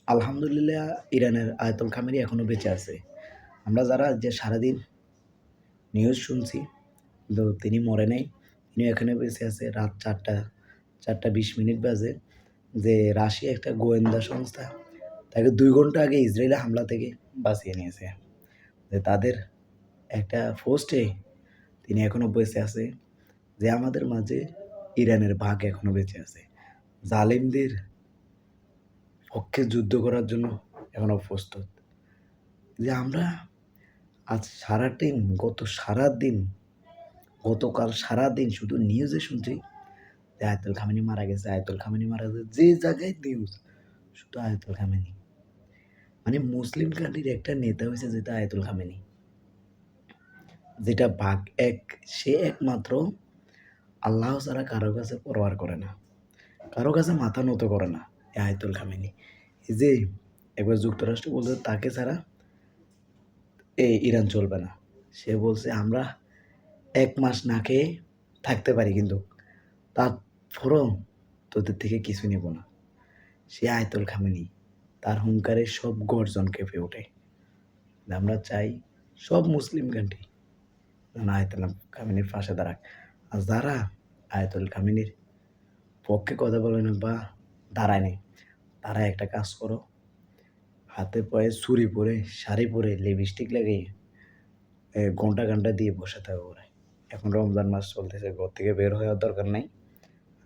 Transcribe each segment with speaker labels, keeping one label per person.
Speaker 1: আলহামদুলিল্লাহ ইরানের আয়াতুল খামেনি এখনও বেঁচে আছে। আমরা যারা যে সারাদিন নিউজ শুনছি, কিন্তু তিনি মরে নাই, তিনি এখানে বেঁচে আছে। রাত 4টা 20 বাজে যে রাশিয়া একটা গোয়েন্দা সংস্থা তাকে 2 ঘন্টা আগে ইসরায়েলি হামলা থেকে বাঁচিয়ে নিয়েছে। যে তাদের একটা পোস্টে তিনি এখনও বেঁচে আছে, যে আমাদের মাঝে ইরানের ভাগ এখনও বেঁচে আছে, জালিমদের পক্ষে যুদ্ধ করার জন্য এখনও প্রস্তুত। যে আমরা আজ গতকাল সারাদিন শুধু নিউজে শুনছি যে আয়াতুল খামেনি মারা গেছে, আয়াতুল খামেনি মারা গেছে। যে জায়গায় নিউজ শুধু আয়াতুল খামেনি, মানে মুসলিম কান্ট্রির একটা নেতা হয়েছে যেটা আয়াতুল খামেনি, যেটা ভাগ এক, সে একমাত্র আল্লাহ ছাড়া কারো কাছে পরোয়ার করে না, কারো কাছে মাথা নত করে না। এই আয়াতুল খামেনি, এই যে একবার যুক্তরাষ্ট্র বলতে তাকে ছাড়া এই ইরান চলবে না। সে বলছে আমরা 1 মাস না খেয়ে থাকতে পারি, কিন্তু তারপরও তোদের থেকে কিছু নেব না। সে আয়াতুল খামেনি, তার হুঙ্কারে সব গর্জন কেঁপে ওঠে। আমরা চাই সব মুসলিম কান্ট্রি আয়াতুল খামেনির পাশে দাঁড়াক। আর যারা আয়াতুল খামেনির পক্ষে কথা বলে না বা দাঁড়ায় নেই, তারা একটা কাজ করো, হাতে পায়ে চুড়ি পরে, শাড়ি পরে, লিপস্টিক লাগিয়ে ঘন্টা ঘন্টা দিয়ে বসে থাকো ওরা। এখন রমজান মাস চলতেছে, ঘর থেকে বের হওয়ার দরকার নেই,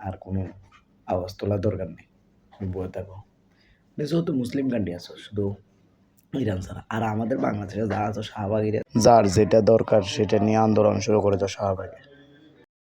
Speaker 1: আর কোনো আওয়াজ তোলার দরকার নেই, বয়ে থাকো। যেহেতু মুসলিম কান্ট্রি আছো, শুধু ইরান ছাড়া। আর আমাদের বাংলাদেশে যারা আছো শাহবাগীরা, যার যেটা দরকার সেটা নিয়ে আন্দোলন শুরু করে দাও শাহবাগে।